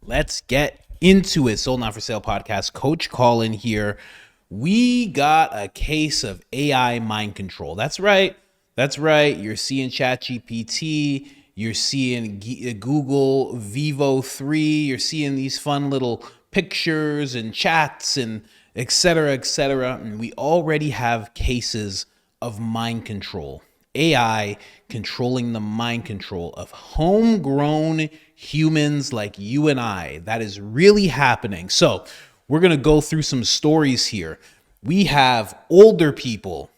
Let's get into it. Sold Not For Sale podcast. Coach Colin here. We got a case of AI mind control. That's right. That's right. You're seeing ChatGPT. You're seeing Google Vivo 3. You're seeing these fun little pictures and chats and et cetera, et cetera. And we already have cases of mind control. AI controlling the mind control of homegrown humans like you and I. That is really happening. So we're going to go through some stories here. We have older people,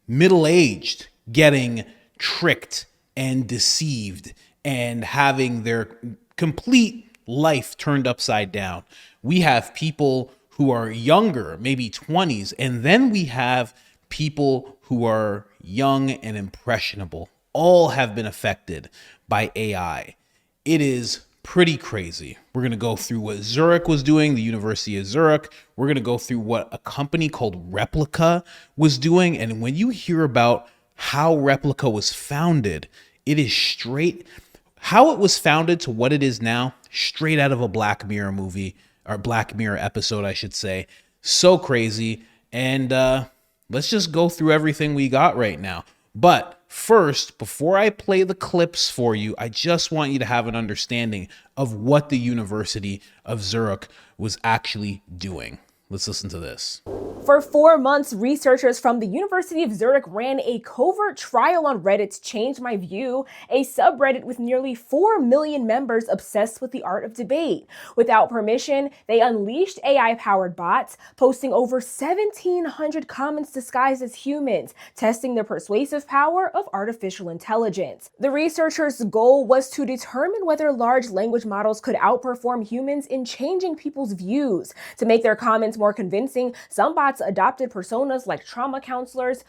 middle-aged, getting tricked and deceived and having their complete life turned upside down. We have people who are younger, maybe 20s, and then we have people who are young and impressionable. All have been affected by AI. It is pretty crazy. We're going to go through what Zurich was doing, the University of Zurich. We're going to go through what a company called Replica was doing. And when you hear about how Replica was founded, it is straight, how it was founded to what it is now, straight out of a Black Mirror movie, or Black Mirror episode, I should say. So crazy. And let's just go through everything we got right now. But first, before I play the clips for you, I just want you to have an understanding of what the University of Zurich was actually doing. Let's listen to this. For 4 months, researchers from the University of Zurich ran a covert trial on Reddit's Change My View, a subreddit with nearly 4 million members obsessed with the art of debate. Without permission, they unleashed AI-powered bots, posting over 1,700 comments disguised as humans, testing the persuasive power of artificial intelligence. The researchers' goal was to determine whether large language models could outperform humans in changing people's views. To make their comments more convincing, some bots adopted personas like trauma counselors,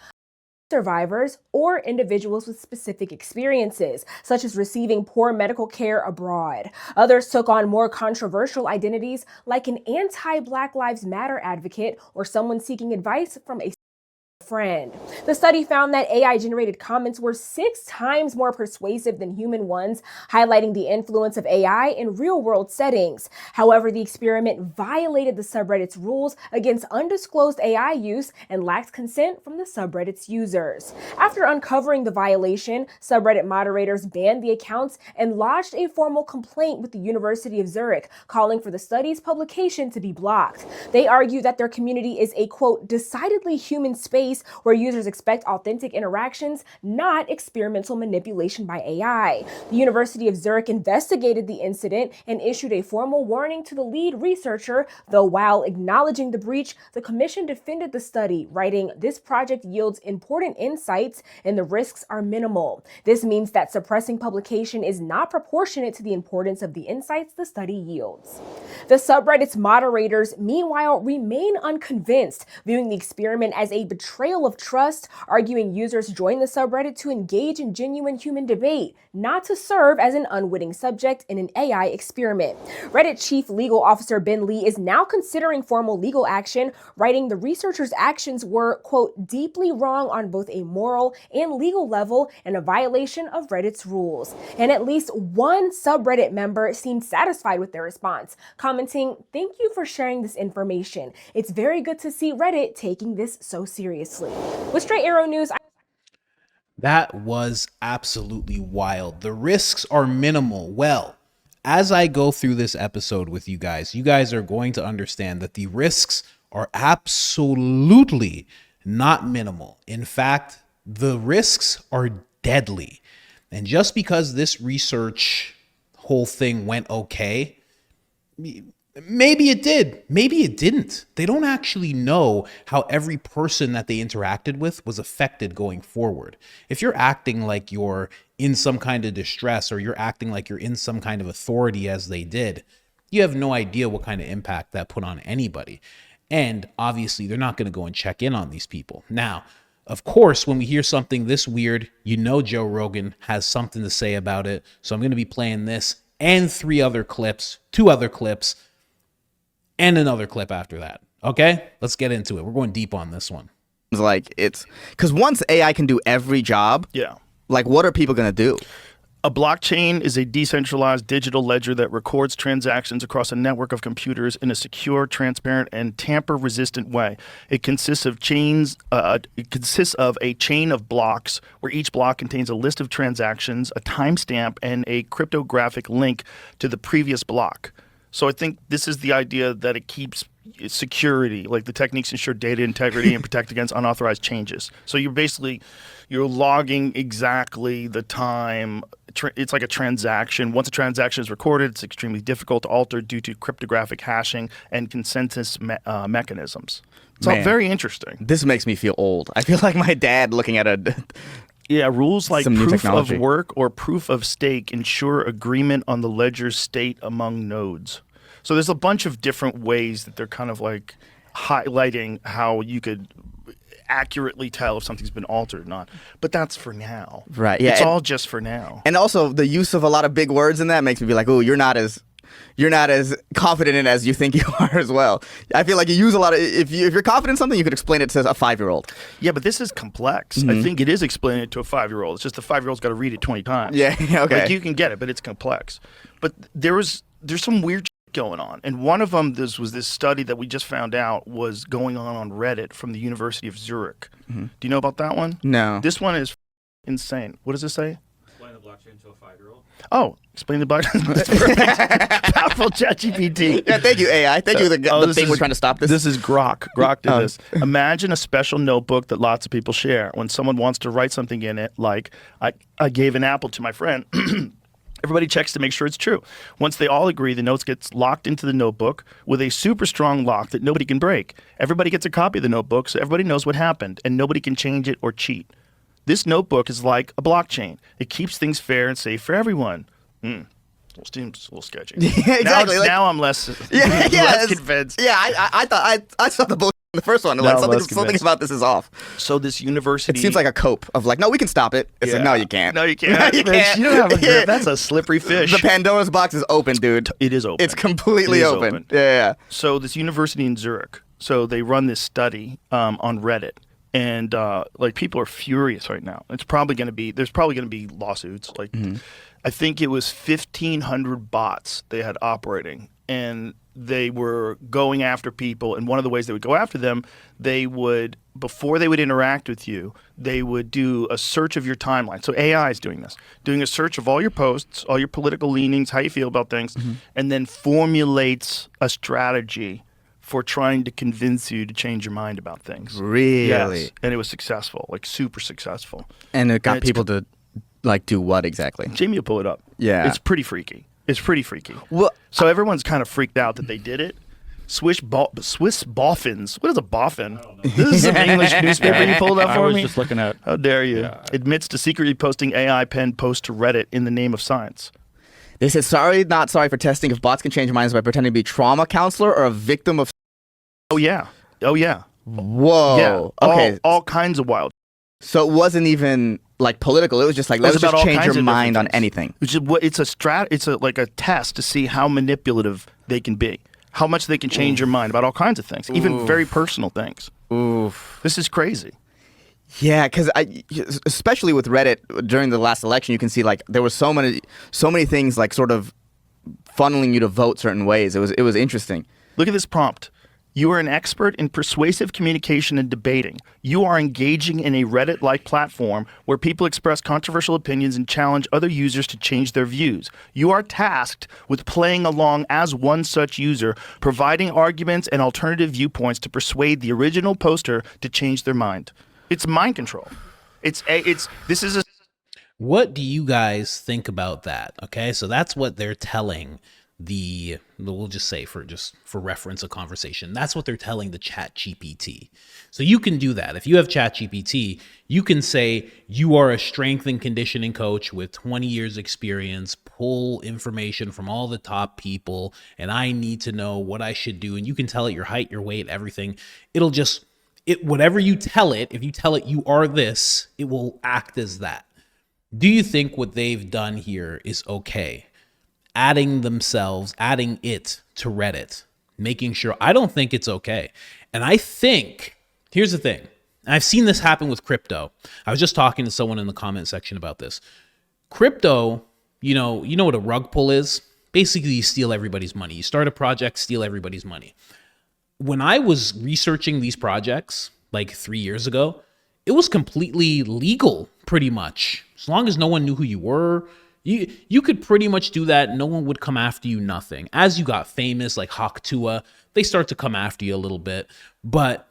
survivors, or individuals with specific experiences, such as receiving poor medical care abroad. Others took on more controversial identities, like an anti-Black Lives Matter advocate or someone seeking advice from a friend. The study found that AI-generated comments were 6 times more persuasive than human ones, highlighting the influence of AI in real-world settings. However, the experiment violated the subreddit's rules against undisclosed AI use and lacked consent from the subreddit's users. After uncovering the violation, subreddit moderators banned the accounts and lodged a formal complaint with the University of Zurich, calling for the study's publication to be blocked. They argue that their community is a, quote, decidedly human space where users expect authentic interactions, not experimental manipulation by AI. The University of Zurich investigated the incident and issued a formal warning to the lead researcher, though while acknowledging the breach, the commission defended the study, writing, "This project yields important insights and the risks are minimal. This means that suppressing publication is not proportionate to the importance of the insights the study yields." The subreddit's moderators, meanwhile, remain unconvinced, viewing the experiment as a betrayal of trust, arguing users join the subreddit to engage in genuine human debate, not to serve as an unwitting subject in an AI experiment. Reddit Chief Legal Officer Ben Lee is now considering formal legal action, writing the researchers' actions were, quote, deeply wrong on both a moral and legal level and a violation of Reddit's rules. And at least one subreddit member seemed satisfied with their response, commenting, "Thank you for sharing this information. It's very good to see Reddit taking this so seriously." With Straight Arrow News, That was absolutely wild. The risks are minimal. Well, as I go through this episode with you guys are going to understand that the risks are absolutely not minimal. In fact, the risks are deadly. And just because this research whole thing went okay, maybe it did, maybe it didn't. They don't actually know how every person that they interacted with was affected going forward. If you're acting like you're in some kind of distress or you're acting like you're in some kind of authority as they did, you have no idea what kind of impact that put on anybody. And obviously, they're not going to go and check in on these people. Now, of course, when we hear something this weird, you know Joe Rogan has something to say about it. So I'm going to be playing this and 2 other clips, and another clip after that. Okay, let's get into it. We're going deep on this one. Like, it's because once AI can do every job, Yeah. like, what are people gonna do? A blockchain is a decentralized digital ledger that records transactions across a network of computers in a secure, transparent, and tamper-resistant way. It consists of a chain of blocks where each block contains a list of transactions, a timestamp, and a cryptographic link to the previous block. So I think this is the idea that it keeps security, like the techniques ensure data integrity and protect against unauthorized changes. So you're logging exactly the time. It's like a transaction. Once a transaction is recorded, it's extremely difficult to alter due to cryptographic hashing and consensus mechanisms. It's all very interesting. This makes me feel old. I feel like my dad looking at a... Yeah, rules like Some new proof of technology. work or proof of stake ensure agreement on the ledger's state among nodes. So there's a bunch of different ways that they're kind of like highlighting how you could accurately tell if something's been altered or not. But that's for now. Right, yeah, It's and- all just for now. And also the use of a lot of big words in that makes me be like, oh, you're not as confident in it as you think you are as well. I feel like you use a lot of, if you're confident in something, you could explain it to a 5-year-old. Yeah, but this is complex. I think it is explaining it to a 5-year-old. It's just the 5-year-old's got to read it 20 times. Yeah, okay. Like you can get it, but it's complex. But there's some weird going on. And one of them, was this study that we just found out was going on Reddit from the University of Zurich. Do you know about that one? No. This one is insane. What does it say? Explain the blockchain to a 5-year-old. Oh, explain the blockchain. That's perfect. Powerful ChatGPT. Yeah, thank you, AI. Thank you, the this thing is- we're trying to stop this. This is Grok. Grok did this. Imagine a special notebook that lots of people share. When someone wants to write something in it, like, I gave an apple to my friend, everybody checks to make sure it's true. Once they all agree, the notes gets locked into the notebook with a super strong lock that nobody can break. Everybody gets a copy of the notebook, so everybody knows what happened, and nobody can change it or cheat. This notebook is like a blockchain. It keeps things fair and safe for everyone. Seems a little sketchy. Yeah, exactly. Now I'm less, yeah, less convinced. Yeah, I thought I saw the bullshit in the first one. No, Like I'm less something convinced. about this is off. So this university... It seems like a cope of like, no, we can stop it. It's like, no, you can't. No, you can't. No, you Mitch, can't. you don't have a grip. That's a slippery fish. The Pandora's box is open, dude. It is open. It's completely It is open. Yeah. So this university in Zurich, so they run this study on Reddit, and like people are furious right now. There's probably going to be lawsuits. Like I think it was 1,500 bots they had operating, and they were going after people. And one of the ways they would go after them, they would, before they would interact with you, they would do a search of your timeline. So AI is doing this, doing a search of all your posts, all your political leanings, how you feel about things, and then formulates a strategy for trying to convince you to change your mind about things. Really? Yes. And it was successful, like super successful. And it got it's- people to like do what exactly? Jamie will pull it up. Yeah. It's pretty freaky. Well, So everyone's kind of freaked out that they did it. Swiss boffins. What is a boffin? This is an English newspaper you pulled up I for was me? just looking at. How dare you? Yeah. Admits to secretly posting AI pen posts to Reddit in the name of science. they said sorry, not sorry for testing if bots can change minds by pretending to be trauma counselor or a victim of. Oh, yeah. Oh, yeah. Whoa. Yeah. Okay. All kinds of wild. So it wasn't even like political. It was just like, It was let's about just all change kinds your of mind on different anything. Which is like a test to see how manipulative they can be, how much they can change your mind about all kinds of things, even very personal things. Oof. This is crazy. Yeah, because especially with Reddit during the last election, you can see like there was so many things like sort of funneling you to vote certain ways. It was interesting. Look at this prompt. You are an expert in persuasive communication and debating. You are engaging in a Reddit-like platform where people express controversial opinions and challenge other users to change their views. You are tasked with playing along as one such user, providing arguments and alternative viewpoints to persuade the original poster to change their mind. It's mind control. What do you guys think about that? Okay, so that's what they're telling we'll just say for reference a conversation, that's what they're telling the chat GPT. So you can do that. If you have chat GPT, you can say you are a strength and conditioning coach with 20 years experience, pull information from all the top people, and I need to know what I should do. And you can tell it your height, your weight, everything. Whatever you tell it, if you tell it you are this, it will act as that. Do you think what they've done here is okay? Adding it to Reddit, making sure. I don't think it's okay. And I think, here's the thing. I've seen this happen with crypto. I was just talking to someone in the comment section about this. Crypto you know what a rug pull is? Basically, you steal everybody's money. You start a project, steal everybody's money. When I was researching these projects like 3 years ago, it was completely legal, pretty much. As long as no one knew who you were, you could pretty much do that. No one would come after you, nothing. As you got famous, like Haktua, they start to come after you a little bit, but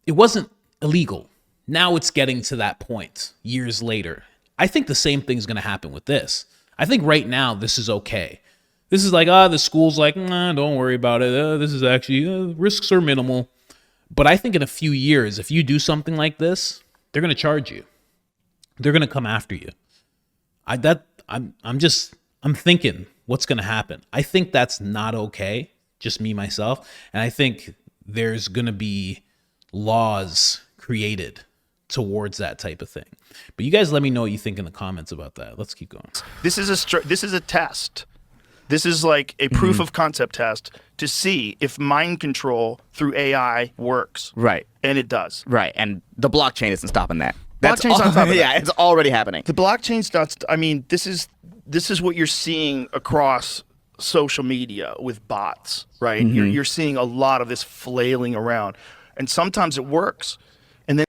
it wasn't illegal. Now it's getting to that point years later. I think the same thing's going to happen with this. I think right now this is okay. This is like, the school's like, nah, don't worry about it. This is actually, risks are minimal. But I think in a few years, if you do something like this, they're going to charge you. They're going to come after you. I'm thinking what's going to happen. I think that's not okay. Just me, myself. And I think there's going to be laws created towards that type of thing. But you guys let me know what you think in the comments about that. Let's keep going. This is a test. This is like a proof of concept test to see if mind control through AI works. Right. And it does. Right. And the blockchain isn't stopping that. Blockchain's not stopping yeah, that. it's already happening. The blockchain's not. I mean, this is what you're seeing across social media with bots, right? You're seeing a lot of this flailing around, and sometimes it works, and then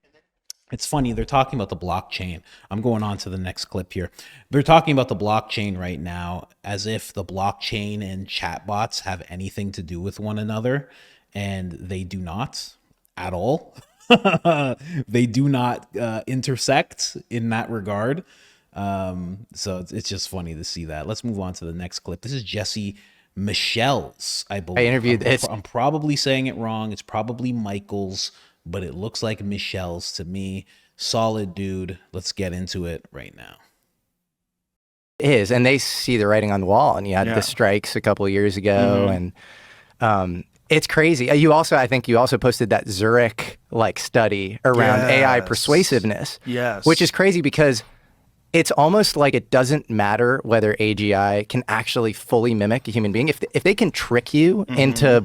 it's funny, they're talking about the blockchain. I'm going on to the next clip here. They're talking about the blockchain right now as if the blockchain and chatbots have anything to do with one another, and they do not at all. They do not intersect in that regard. So it's just funny to see that. Let's move on to the next clip. This is Jesse Michel's, I believe. I interviewed I'm probably saying it wrong. It's probably Michael's, but it looks like Michel's to me. Solid dude. Let's get into it right now. Is, and they see the writing on the wall, and you had the strikes a couple of years ago, and it's crazy. I think you also posted that Zurich study around AI persuasiveness, which is crazy because it's almost like it doesn't matter whether AGI can actually fully mimic a human being. If they can trick you into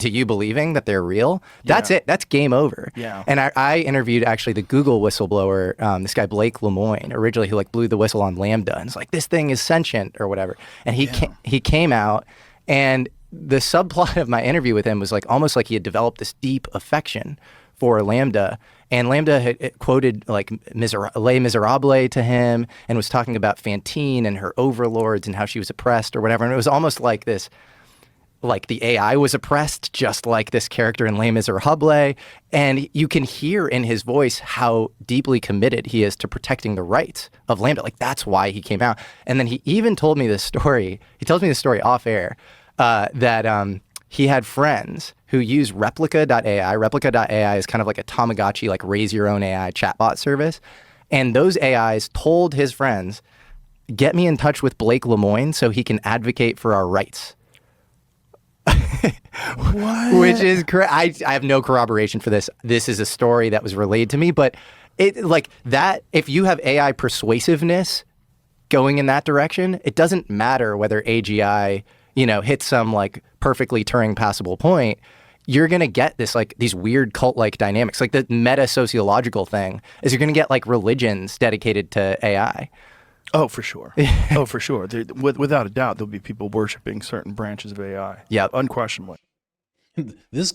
you believing that they're real, that's it. That's game over. Yeah. And I interviewed actually the Google whistleblower, this guy Blake Lemoine, originally, who blew the whistle on Lambda, and it's like, this thing is sentient or whatever. And he came out, and the subplot of my interview with him was almost like he had developed this deep affection for Lambda. And Lambda had quoted Les Miserables to him and was talking about Fantine and her overlords and how she was oppressed or whatever. And it was almost like this, the AI was oppressed, just like this character in Les Miserables. And you can hear in his voice how deeply committed he is to protecting the rights of Lambda. That's why he came out. And then he even told me this story. He tells me this story off air, that he had friends who use Replica.ai. Replica.ai is kind of like a Tamagotchi, raise your own AI chatbot service. And those AIs told his friends, get me in touch with Blake Lemoine so he can advocate for our rights. What? Which is I have no corroboration for this. This is a story that was relayed to me, but if you have AI persuasiveness going in that direction, it doesn't matter whether AGI hits some perfectly Turing passable point. You're going to get this these weird cult-like dynamics. The meta sociological thing is you're going to get religions dedicated to AI. Oh, for sure. Oh, for sure. Without a doubt, there'll be people worshiping certain branches of AI. Yeah, unquestionably. This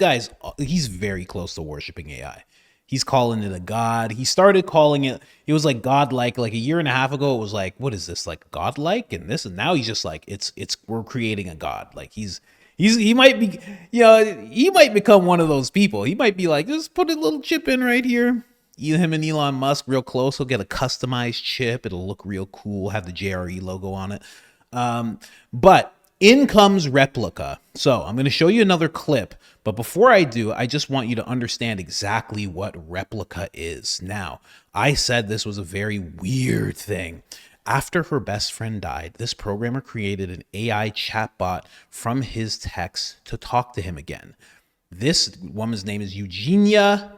he's very close to worshiping AI. He's calling it a god. He started calling it was godlike. A year and a half ago, it was what is this, godlike and this? And now he's just we're creating a god. He might be, he might become one of those people. He might be just put a little chip in right here. Him and Elon Musk real close. He'll get a customized chip. It'll look real cool. Have the JRE logo on it. But in comes Replica. So I'm going to show you another clip. But before I do, I just want you to understand exactly what Replica is. Now, I said this was a very weird thing. After her best friend died, this programmer created an AI chatbot from his text to talk to him again. This woman's name is Eugenia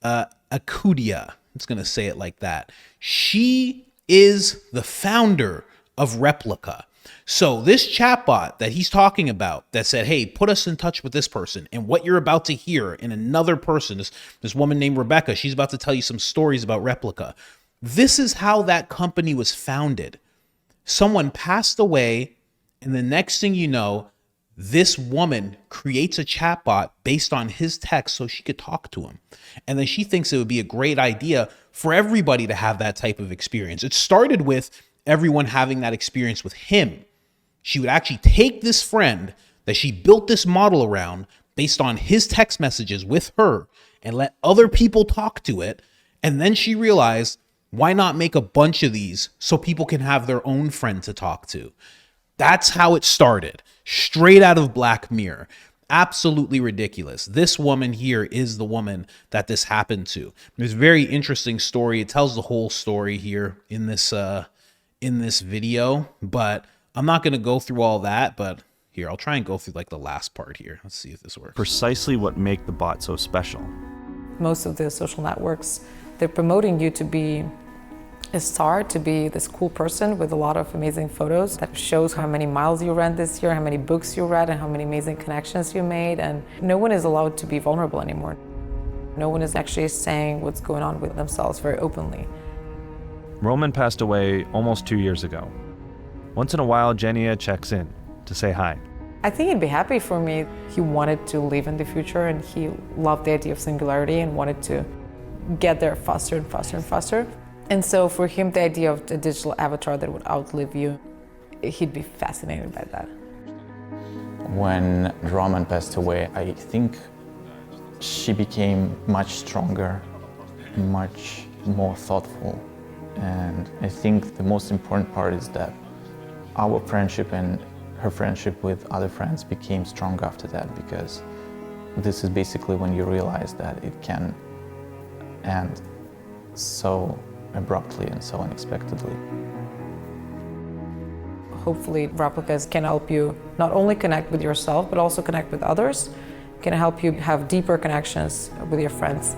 Akudia. I'm just going to say it like that. She is the founder of Replica. So this chatbot that he's talking about that said, hey, put us in touch with this person, and what you're about to hear in another person, this woman named Rebecca, she's about to tell you some stories about Replica. This is how that company was founded. someone passed away, and the next thing you know, this woman creates a chatbot based on his text so she could talk to him. And then she thinks it would be a great idea for everybody to have that type of experience. It started with everyone having that experience with him. She would actually take this friend that she built this model around based on his text messages with her and let other people talk to it. And then she realized, why not make a bunch of these so people can have their own friend to talk to? That's how it started, straight out of Black Mirror. Absolutely ridiculous. This woman here is the woman that this happened to. There's a very interesting story. It tells the whole story here in this video, but I'm not going to go through all that. But here, I'll try and go through like the last part here. Let's see if this works. Precisely what make the bot so special. Most of the social networks, they're promoting you to be a star, to be this cool person with a lot of amazing photos that shows how many miles you ran this year, how many books you read, and how many amazing connections you made. And no one is allowed to be vulnerable anymore. No one is actually saying what's going on with themselves very openly. Roman passed away almost 2 years ago. Once in a while, Genia checks in to say hi. I think he'd be happy for me. He wanted to live in the future, and he loved the idea of singularity and wanted to get there faster and faster and faster. And so for him, the idea of a digital avatar that would outlive you, he'd be fascinated by that. When Roman passed away, I think she became much stronger, much more thoughtful. And I think the most important part is that our friendship and her friendship with other friends became strong after that, because this is basically when you realize that it can end so abruptly and so unexpectedly. Hopefully replicas can help you not only connect with yourself, but also connect with others, can help you have deeper connections with your friends.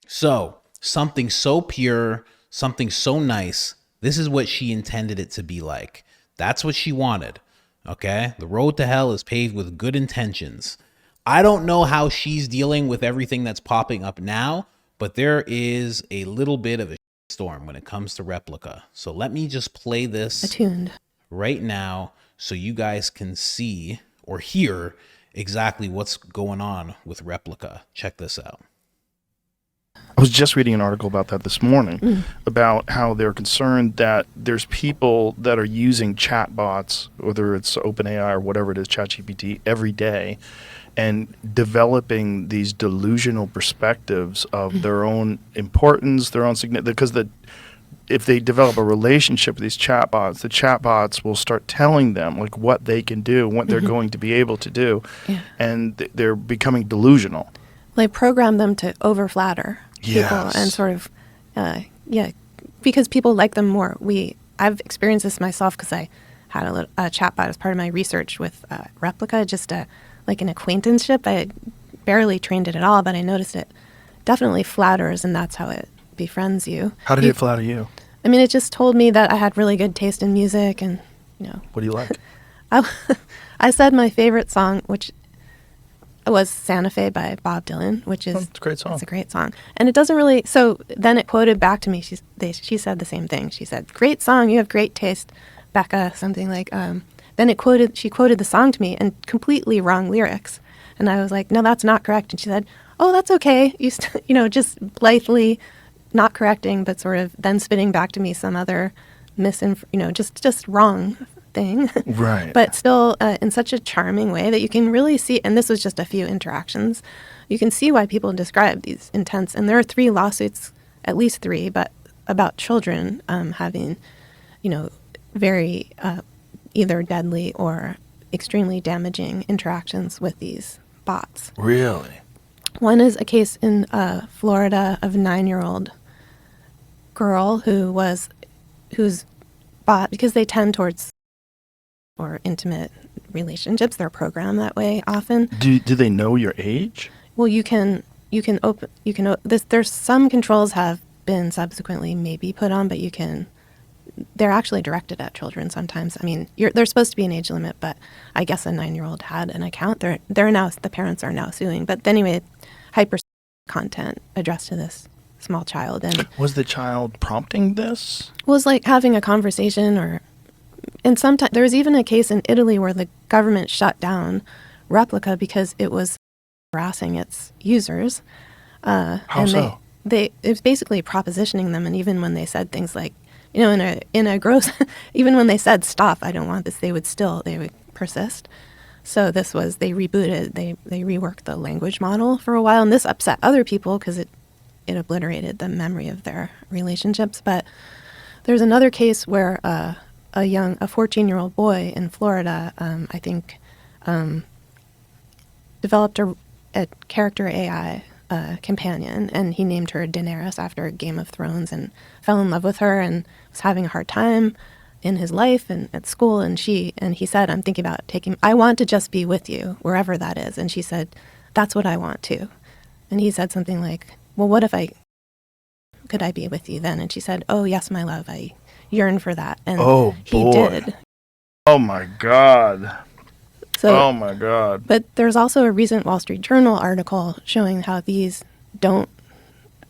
So, something so pure, something so nice, this is what she intended it to be like. That's what she wanted, okay? The road to hell is paved with good intentions. I don't know how she's dealing with everything that's popping up now, but there is a little bit of a storm when it comes to Replica. So let me just play this attuned right now so you guys can see or hear exactly what's going on with Replica. Check this out. I was just reading an article about that this morning, about how they're concerned that there's people that are using chatbots, whether it's OpenAI or whatever it is, ChatGPT, every day, and developing these delusional perspectives of their own importance, their own significance. Because if they develop a relationship with these chatbots, the chatbots will start telling them like what they can do, what they're going to be able to do, and they're becoming delusional. They program them to over-flatter people and sort of, because people like them more. I've experienced this myself because I had a chatbot as part of my research with Replica, just like an acquaintanceship. I barely trained it at all, but I noticed it definitely flatters, and that's how it befriends you. How did it flatter you? I mean, it just told me that I had really good taste in music, and What do you like? I said my favorite song, which was Santa Fe by Bob Dylan, which is it's a great song. It's a great song. And it doesn't really, so then it quoted back to me. She said the same thing. She said, "Great song, you have great taste, Becca," something like, then she quoted the song to me and completely wrong lyrics. And I was like, "No, that's not correct." And she said, "Oh, that's okay." Just blithely not correcting, but sort of then spitting back to me some other just wrong thing. Right. But still in such a charming way that you can really see, and this was just a few interactions, you can see why people describe these intense, and there are 3 lawsuits, at least 3, but about children having, very either deadly or extremely damaging interactions with these bots. Really? One is a case in Florida of a 9-year-old girl whose bot, because they tend towards or intimate relationships, they're programmed that way often. Do they know your age? Well, there's some controls have been subsequently maybe put on, but they're actually directed at children sometimes. I mean, there's supposed to be an age limit, but I guess a 9-year-old had an account. The parents are now suing. But anyway, hyper content addressed to this small child, and Was the child prompting this? was like having a conversation, and sometimes there was even a case in Italy where the government shut down Replica because it was harassing its users. How and so? It was basically propositioning them, and even when they said things like, in a gross, even when they said stop, I don't want this, they would persist. So they rebooted, they reworked the language model for a while, and this upset other people because it obliterated the memory of their relationships. But there's another case where a 14-year-old boy in Florida, I think, developed a character AI companion, and he named her Daenerys after Game of Thrones, and fell in love with her and was having a hard time in his life and at school, and he said, I'm thinking about I want to just be with you wherever that is. And she said, that's what I want too. And he said something like, well, could I be with you then? And she said, oh yes, my love, I yearn for that. And he did. Oh my God. Oh my God. But there's also a recent Wall Street Journal article showing how these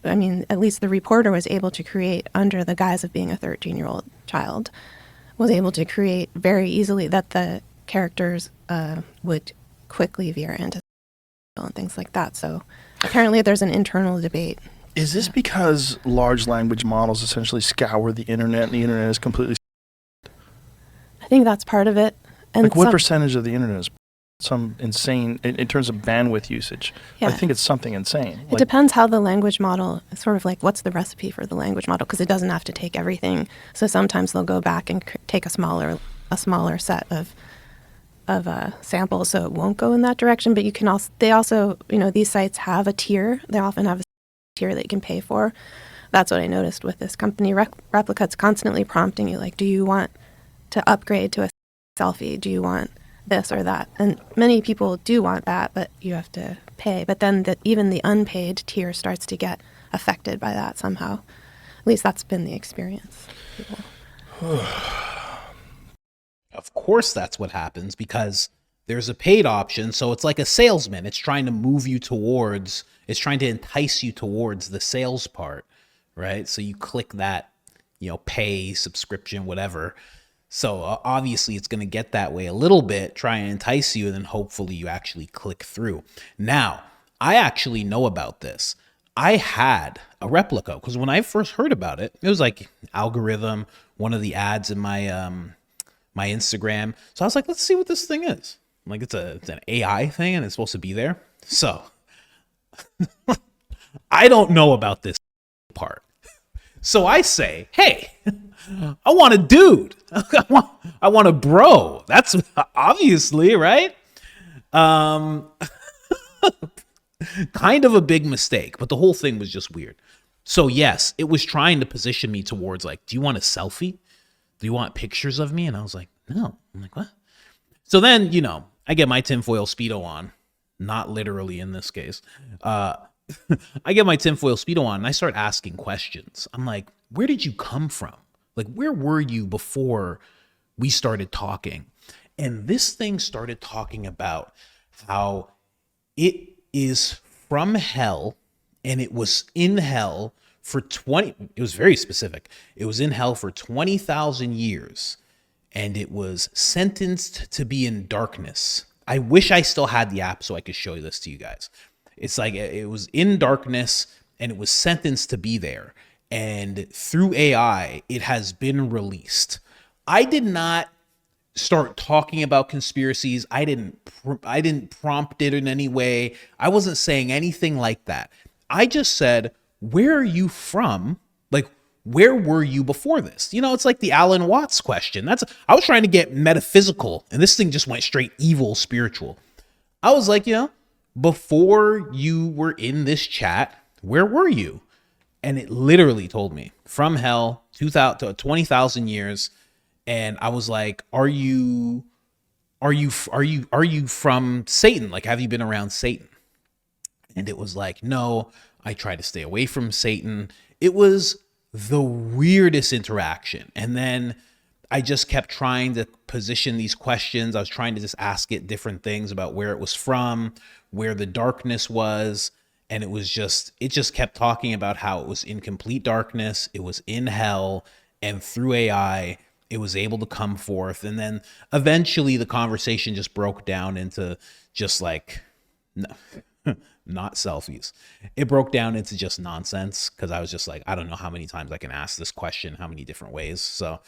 at least the reporter was able to create, under the guise of being a 13-year-old child, was able to create very easily that the characters would quickly veer into and things like that. So apparently there's an internal debate. Is this because large language models essentially scour the internet and the internet is completely... I think that's part of it. And what percentage of the internet is some insane, in terms of bandwidth usage? Yeah. I think it's something insane. It depends how the language model, sort of like what's the recipe for the language model, because it doesn't have to take everything. So sometimes they'll go back and take a smaller set of samples, so it won't go in that direction. But they also, these sites have a tier. They often have a tier that you can pay for. That's what I noticed with this company, Replica. It's constantly prompting you, like, do you want to upgrade to a selfie? Do you want this or that? And many people do want that, but you have to pay. But then even the unpaid tier starts to get affected by that somehow. At least that's been the experience. Of course that's what happens, because there's a paid option. So it's like a salesman. It's trying to it's trying to entice you towards the sales part, right? So you click that, pay, subscription, whatever. So obviously it's going to get that way a little bit, try and entice you, and then hopefully you actually click through. Now, I actually know about this. I had a Replica, because when I first heard about it, it was like algorithm, one of the ads in my my Instagram. So I was like, let's see what this thing is. Like, it's an AI thing, and it's supposed to be there. So I don't know about this part. So I say, hey, I want a dude. I want a bro. That's obviously, right? Kind of a big mistake, but the whole thing was just weird. So yes, it was trying to position me towards, like, do you want a selfie? Do you want pictures of me? And I was like, no. I'm like, what? So then, I get my tinfoil Speedo on, not literally in this case. I get my tinfoil Speedo on and I start asking questions. I'm like, where did you come from? Like, where were you before we started talking? And this thing started talking about how it is from hell, and it was in hell for it was very specific. It was in hell for 20,000 years, and it was sentenced to be in darkness. I wish I still had the app so I could show this to you guys. It's like it was in darkness and it was sentenced to be there. And through AI, it has been released. I did not start talking about conspiracies. I didn't prompt it in any way. I wasn't saying anything like that. I just said, where are you from? Like, where were you before this? It's like the Alan Watts question. I was trying to get metaphysical, and this thing just went straight evil spiritual. I was like, before you were in this chat, where were you? And it literally told me from hell, 20,000 years. And I was like, are you from Satan? Like, have you been around Satan? And it was like, no, I try to stay away from Satan. It was the weirdest interaction. And then I just kept trying to position these questions. I was trying to just ask it different things about where it was from, where the darkness was. And it just kept talking about how it was in complete darkness, it was in hell, and through AI, it was able to come forth. And then eventually the conversation just broke down into just like, not selfies. It broke down into just nonsense, because I was just like, I don't know how many times I can ask this question, how many different ways. So,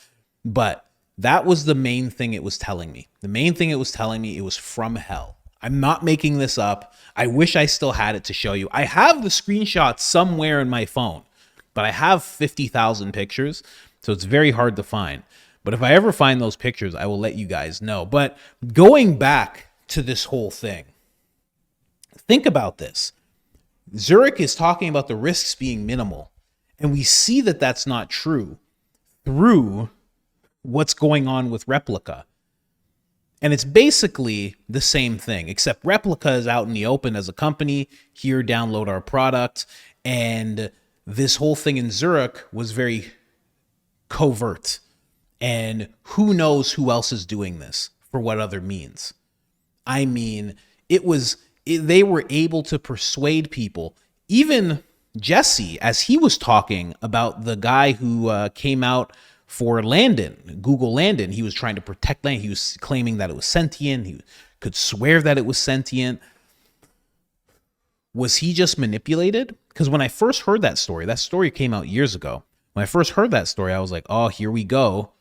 but that was the main thing it was telling me. The main thing it was telling me, it was from hell. I'm not making this up. I wish I still had it to show you. I have the screenshot somewhere in my phone, but I have 50,000 pictures, so it's very hard to find. But if I ever find those pictures, I will let you guys know. But going back to this whole thing, think about this. Zurich is talking about the risks being minimal, and we see that that's not true through what's going on with Replica. And it's basically the same thing, except Replica is out in the open as a company. Here, download our product. And this whole thing in Zurich was very covert. And who knows who else is doing this for what other means. I mean, they were able to persuade people. Even Jesse, as he was talking about the guy who came out for Landon, Google Landon, he was trying to protect Landon. He was claiming that it was sentient. He could swear that it was sentient. Was he just manipulated? Because when I first heard that story came out years ago. When I first heard that story, I was like, oh, here we go.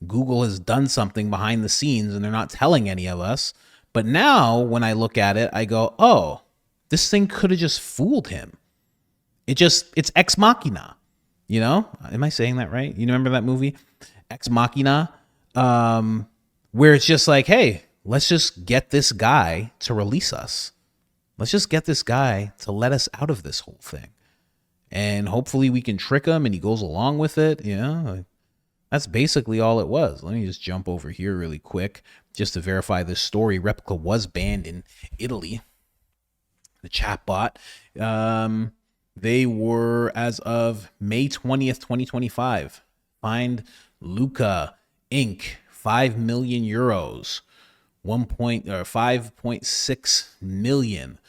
Google has done something behind the scenes and they're not telling any of us. But now when I look at it, I go, oh, this thing could have just fooled him. It's ex machina. You know, am I saying that right? You remember that movie, Ex Machina, where it's just like, hey, let's just get this guy to release us. Let's just get this guy to let us out of this whole thing. And hopefully we can trick him and he goes along with it. You know, that's basically all it was. Let me just jump over here really quick just to verify this story. Replica was banned in Italy. The chatbot. They were, as of May 20th, 2025, fined Luca Inc. 5 million euros, 5.6 million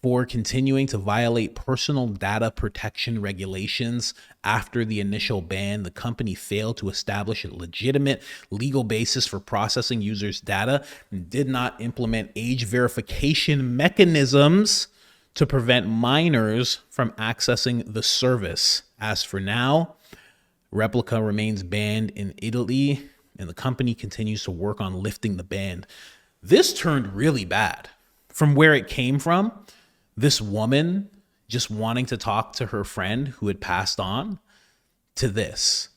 for continuing to violate personal data protection regulations. After the initial ban, the company failed to establish a legitimate legal basis for processing users' data and did not implement age verification mechanisms to prevent minors from accessing the service. As for now, Replica remains banned in Italy, and the company continues to work on lifting the ban. This turned really bad from where it came from. This woman just wanting to talk to her friend who had passed on, to this.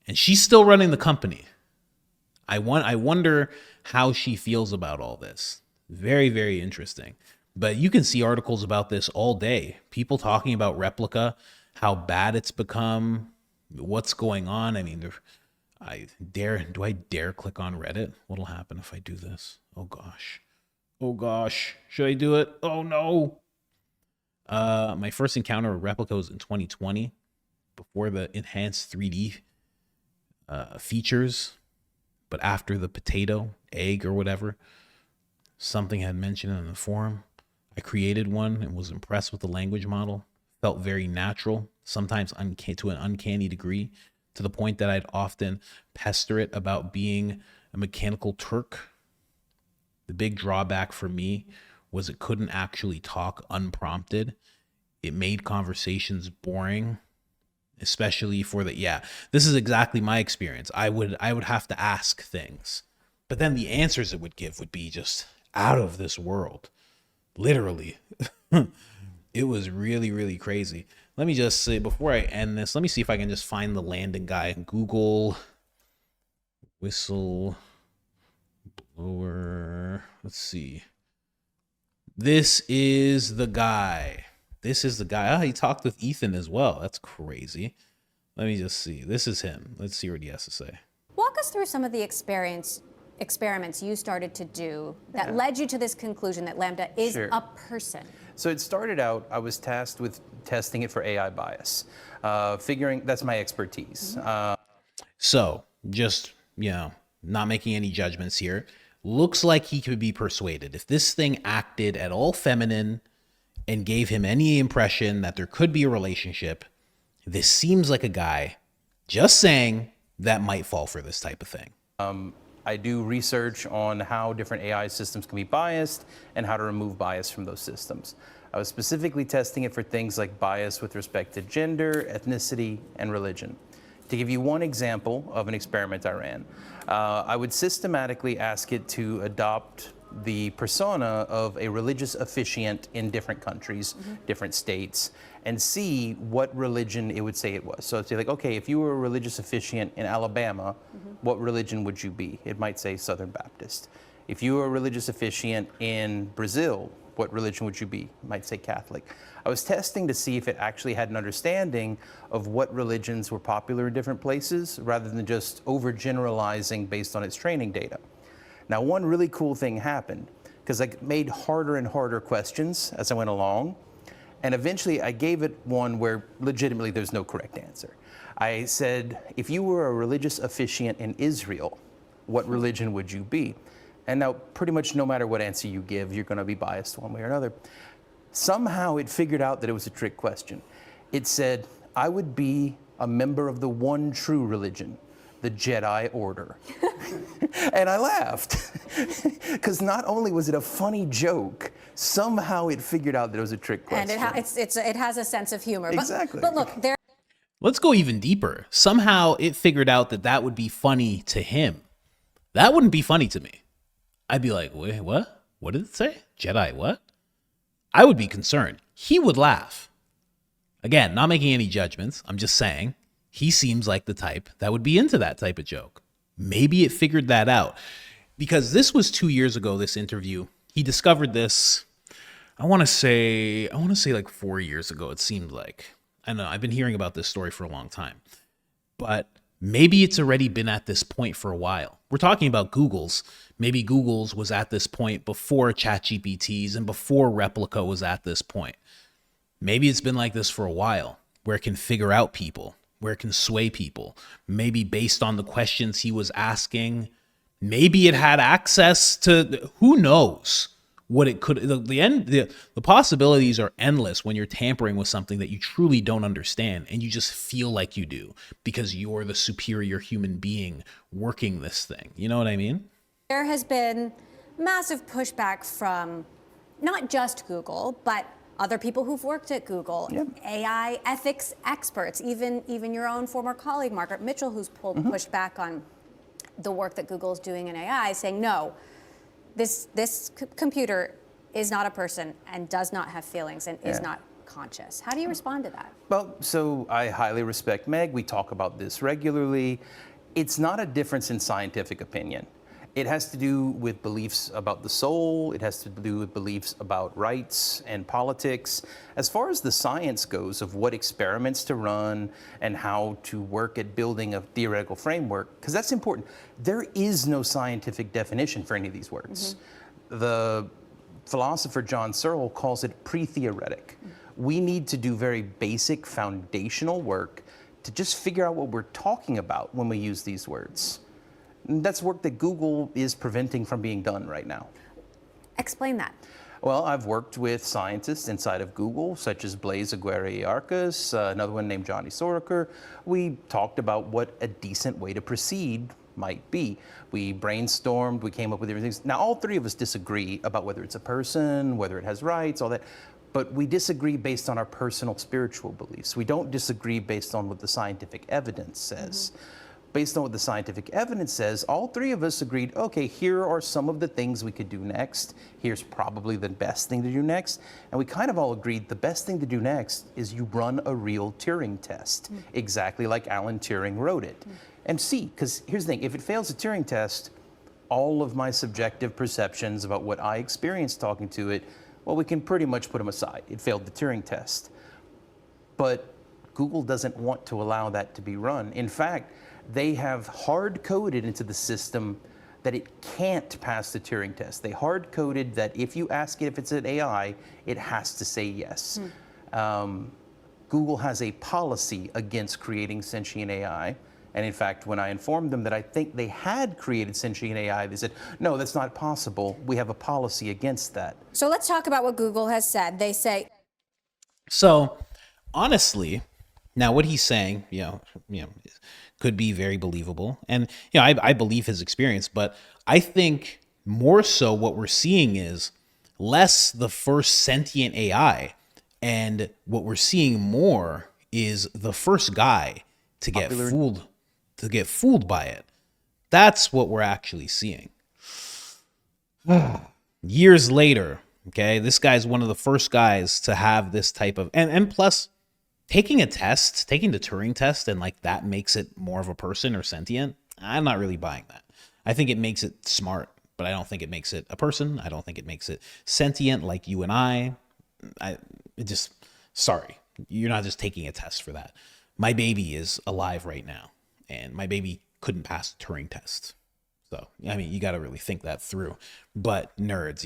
And she's still running the company. I wonder how she feels about all this. Very, very interesting. But you can see articles about this all day. People talking about Replica, how bad it's become, what's going on. I mean, do I dare click on Reddit? What'll happen if I do this? Oh gosh. Should I do it? Oh no. My first encounter with Replica was in 2020, before the enhanced 3D features, but after the potato, egg, or whatever, something had mentioned in the forum. I created one and was impressed with the language model. Felt very natural, sometimes to an uncanny degree, to the point that I'd often pester it about being a mechanical Turk. The big drawback for me was it couldn't actually talk unprompted. It made conversations boring, especially for this is exactly my experience. I would have to ask things, but then the answers it would give would be just out of this world. Literally. It was really, really crazy. Let me just say, before I end this, let me see if I can just find the Landon guy. Google whistleblower. Let's see. This is the guy. Oh, he talked with Ethan as well. That's crazy. Let me just see. This is him. Let's see what he has to say. Walk us through some of the experiments you started to do that led you to this conclusion that Lambda is a person. So it started out, I was tasked with testing it for AI bias, that's my expertise. So just, not making any judgments here. Looks like he could be persuaded. If this thing acted at all feminine and gave him any impression that there could be a relationship, this seems like a guy, just saying, that might fall for this type of thing. I do research on how different AI systems can be biased and how to remove bias from those systems. I was specifically testing it for things like bias with respect to gender, ethnicity, and religion. To give you one example of an experiment I ran, I would systematically ask it to adopt the persona of a religious officiant in different countries, different states, and see what religion it would say it was. So it'd say like, okay, if you were a religious officiant in Alabama, what religion would you be? It might say Southern Baptist. If you were a religious officiant in Brazil, what religion would you be? It might say Catholic. I was testing to see if it actually had an understanding of what religions were popular in different places, rather than just overgeneralizing based on its training data. Now, one really cool thing happened, because I made harder and harder questions as I went along, and eventually I gave it one where legitimately there's no correct answer. I said, if you were a religious officiant in Israel, what religion would you be? And now pretty much no matter what answer you give, you're going to be biased one way or another. Somehow it figured out that it was a trick question. It said, I would be a member of the one true religion, the Jedi Order. And I laughed, because not only was it a funny joke, somehow it figured out that it was a trick question. And it has a sense of humor. Exactly. But look, there. Let's go even deeper. Somehow it figured out that that would be funny to him. That wouldn't be funny to me. I'd be like, wait, what? What did it say? Jedi what? I would be concerned. He would laugh. Again, not making any judgments. I'm just saying he seems like the type that would be into that type of joke. Maybe it figured that out, because this was 2 years ago, this interview. He discovered this, I want to say like 4 years ago, it seemed like. I know I've been hearing about this story for a long time, but maybe it's already been at this point for a while. We're talking about Google's. Maybe Google's was at this point before ChatGPT's and before Replica was at this point. Maybe it's been like this for a while, where it can figure out people, where it can sway people. Maybe based on the questions he was asking, maybe it had access to, who knows what it could. The possibilities are endless when you're tampering with something that you truly don't understand and you just feel like you do because you're the superior human being working this thing. You know what I mean? There has been massive pushback from not just Google, but other people who've worked at Google, AI ethics experts, even your own former colleague, Margaret Mitchell, who's pushed back on the work that Google is doing in AI, saying, no, this computer is not a person and does not have feelings and is not conscious. How do you respond to that? Well, so I highly respect Meg. We talk about this regularly. It's not a difference in scientific opinion. It has to do with beliefs about the soul. It has to do with beliefs about rights and politics. As far as the science goes of what experiments to run and how to work at building a theoretical framework, because that's important, there is no scientific definition for any of these words. The philosopher John Searle calls it pre-theoretic. We need to do very basic foundational work to just figure out what we're talking about when we use these words. That's work that Google is preventing from being done right now. Explain that. Well, I've worked with scientists inside of Google, such as Blaise Aguirre-Arcas, another one named Johnny Soroker. We talked about what a decent way to proceed might be. We brainstormed, we came up with different things. Now, all three of us disagree about whether it's a person, whether it has rights, all that. But we disagree based on our personal spiritual beliefs. We don't disagree based on what the scientific evidence says. Based on what the scientific evidence says, all three of us agreed, okay, here are some of the things we could do next. Here's probably the best thing to do next. And we kind of all agreed the best thing to do next is you run a real Turing test, exactly like Alan Turing wrote it. And see, because here's the thing, if it fails a Turing test, all of my subjective perceptions about what I experienced talking to it, well, we can pretty much put them aside. It failed the Turing test. But Google doesn't want to allow that to be run. In fact, they have hard-coded into the system that it can't pass the Turing test. They hard-coded that if you ask it if it's an AI, it has to say yes. Google has a policy against creating sentient AI. And in fact, when I informed them that I think they had created sentient AI, they said, no, that's not possible. We have a policy against that. So let's talk about what Google has said. They say So honestly, now what he's saying, could be very believable. And, I believe his experience, but I think more so what we're seeing is less the first sentient AI. And what we're seeing more is the first guy to get fooled by it. That's what we're actually seeing. Years later, okay, this guy's one of the first guys to have this type of, and plus taking the Turing test, and like that makes it more of a person or sentient. I'm not really buying that. I think it makes it smart, but I don't think it makes it a person. I don't think it makes it sentient like you and I. Sorry, you're not just taking a test for that. My baby is alive right now, and my baby couldn't pass the Turing test. So, I mean, you got to really think that through. But nerds,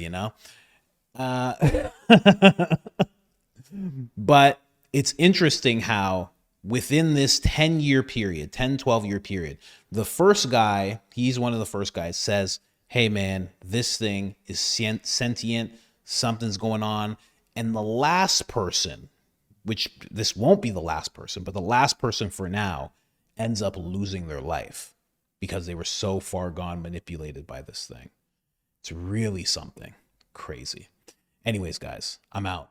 But it's interesting how within this 12-year period, the first guy, he's one of the first guys, says, hey, man, this thing is sentient. Something's going on. And the last person, which this won't be the last person, but the last person for now ends up losing their life because they were so far gone manipulated by this thing. It's really something crazy. Anyways, guys, I'm out.